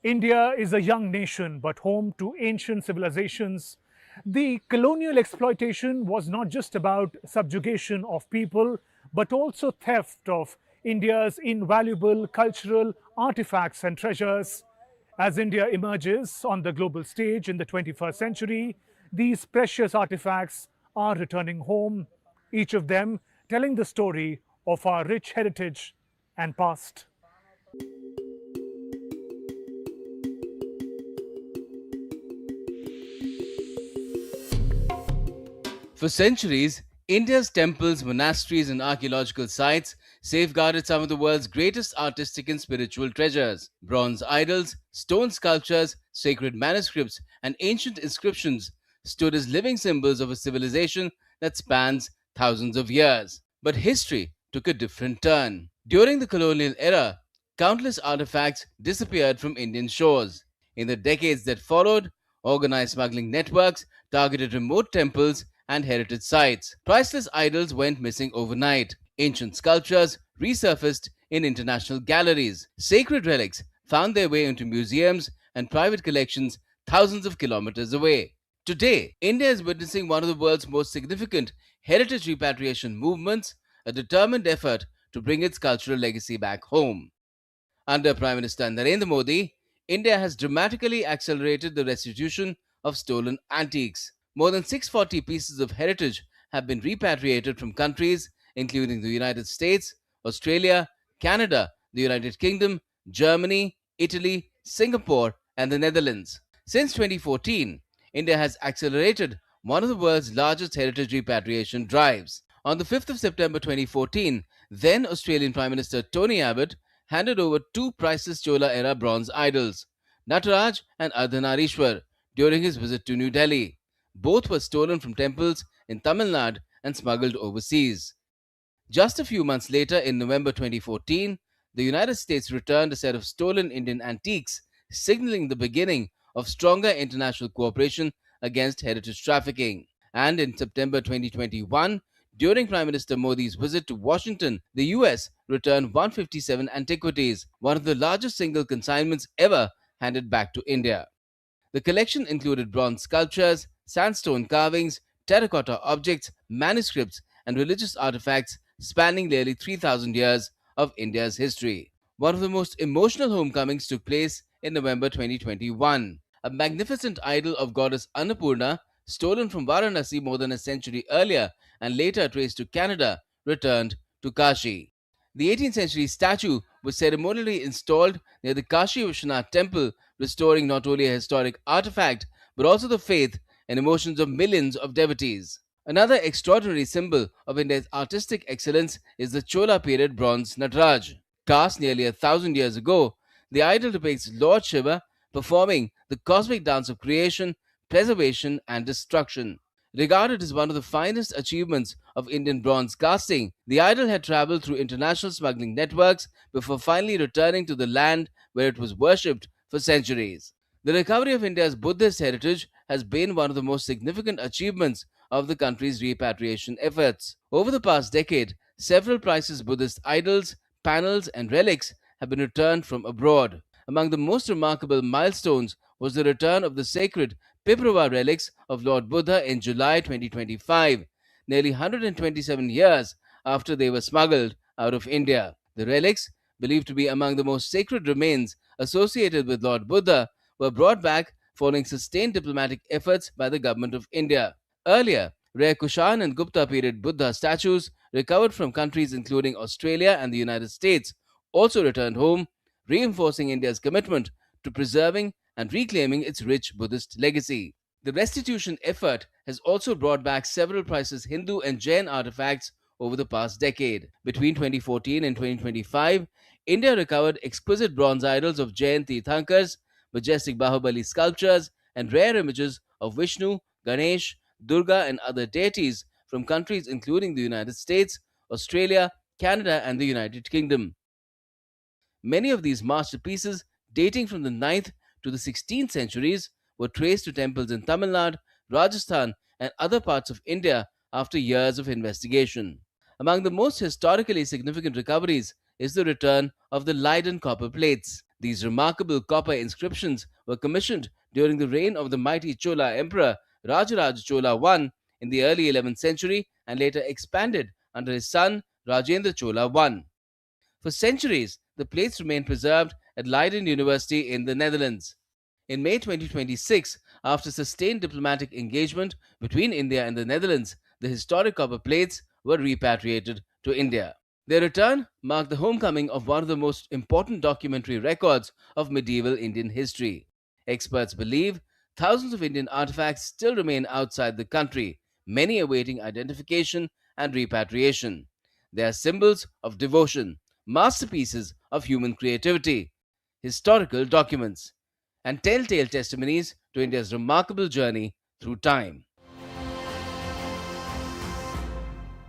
India is a young nation but home to ancient civilizations. The colonial exploitation was not just about subjugation of people but also theft of India's invaluable cultural artifacts and treasures. As India emerges on the global stage in the 21st century, these precious artifacts are returning home, each of them telling the story of our rich heritage and past. For centuries, India's temples, monasteries, and archaeological sites safeguarded some of the world's greatest artistic and spiritual treasures. Bronze idols, stone sculptures, sacred manuscripts, and ancient inscriptions stood as living symbols of a civilization that spans thousands of years. But history took a different turn. During the colonial era, countless artifacts disappeared from Indian shores. In the decades that followed, organized smuggling networks targeted remote temples and heritage sites. Priceless idols went missing overnight. Ancient sculptures resurfaced in international galleries. Sacred relics found their way into museums and private collections thousands of kilometers away. Today, India is witnessing one of the world's most significant heritage repatriation movements, a determined effort to bring its cultural legacy back home. Under Prime Minister Narendra Modi, India has dramatically accelerated the restitution of stolen antiques. More than 640 pieces of heritage have been repatriated from countries including the United States, Australia, Canada, the United Kingdom, Germany, Italy, Singapore, and the Netherlands. Since 2014, India has accelerated one of the world's largest heritage repatriation drives. On the 5th of September 2014, then Australian Prime Minister Tony Abbott handed over two priceless Chola-era bronze idols, Nataraj and Ardhanarishwar, during his visit to New Delhi. Both were stolen from temples in Tamil Nadu and smuggled overseas. Just a few months later, in November 2014, the United States returned a set of stolen Indian antiques, signaling the beginning of stronger international cooperation against heritage trafficking. And in September 2021, during Prime Minister Modi's visit to Washington, the US returned 157 antiquities, one of the largest single consignments ever handed back to India. The collection included bronze sculptures, sandstone carvings, terracotta objects, manuscripts, and religious artifacts spanning nearly 3,000 years of India's history. One of the most emotional homecomings took place in November 2021. A magnificent idol of goddess Annapurna, stolen from Varanasi more than a century earlier and later traced to Canada, returned to Kashi. The 18th century statue was ceremonially installed near the Kashi Vishwanath temple, restoring not only a historic artifact but also the faith and emotions of millions of devotees. Another extraordinary symbol of India's artistic excellence is the Chola period bronze Nataraj. Cast nearly 1,000 years ago, the idol depicts Lord Shiva performing the cosmic dance of creation, preservation, and destruction. Regarded as one of the finest achievements of Indian bronze casting, the idol had traveled through international smuggling networks before finally returning to the land where it was worshipped for centuries. The recovery of India's Buddhist heritage has been one of the most significant achievements of the country's repatriation efforts. Over the past decade, several priceless Buddhist idols, panels, and relics have been returned from abroad. Among the most remarkable milestones was the return of the sacred Piprava relics of Lord Buddha in July 2025, nearly 127 years after they were smuggled out of India. The relics, believed to be among the most sacred remains associated with Lord Buddha, were brought back following sustained diplomatic efforts by the government of India. Earlier, rare Kushan and Gupta period Buddha statues recovered from countries including Australia and the United States also returned home, reinforcing India's commitment to preserving and reclaiming its rich Buddhist legacy. The restitution effort has also brought back several priceless Hindu and Jain artifacts over the past decade. Between 2014 and 2025, India recovered exquisite bronze idols of Jain Tirthankars, majestic Bahubali sculptures, and rare images of Vishnu, Ganesh, Durga, and other deities from countries including the United States, Australia, Canada, and the United Kingdom. Many of these masterpieces, dating from the 9th to the 16th centuries, were traced to temples in Tamil Nadu, Rajasthan, and other parts of India after years of investigation. Among the most historically significant recoveries is the return of the Leiden copper plates. These remarkable copper inscriptions were commissioned during the reign of the mighty Chola Emperor Rajaraja Chola I in the early 11th century and later expanded under his son Rajendra Chola I. For centuries, the plates remained preserved at Leiden University in the Netherlands. In May 2026, after sustained diplomatic engagement between India and the Netherlands, the historic copper plates were repatriated to India. Their return marked the homecoming of one of the most important documentary records of medieval Indian history. Experts believe thousands of Indian artifacts still remain outside the country, many awaiting identification and repatriation. They are symbols of devotion, masterpieces of human creativity, historical documents, and telltale testimonies to India's remarkable journey through time.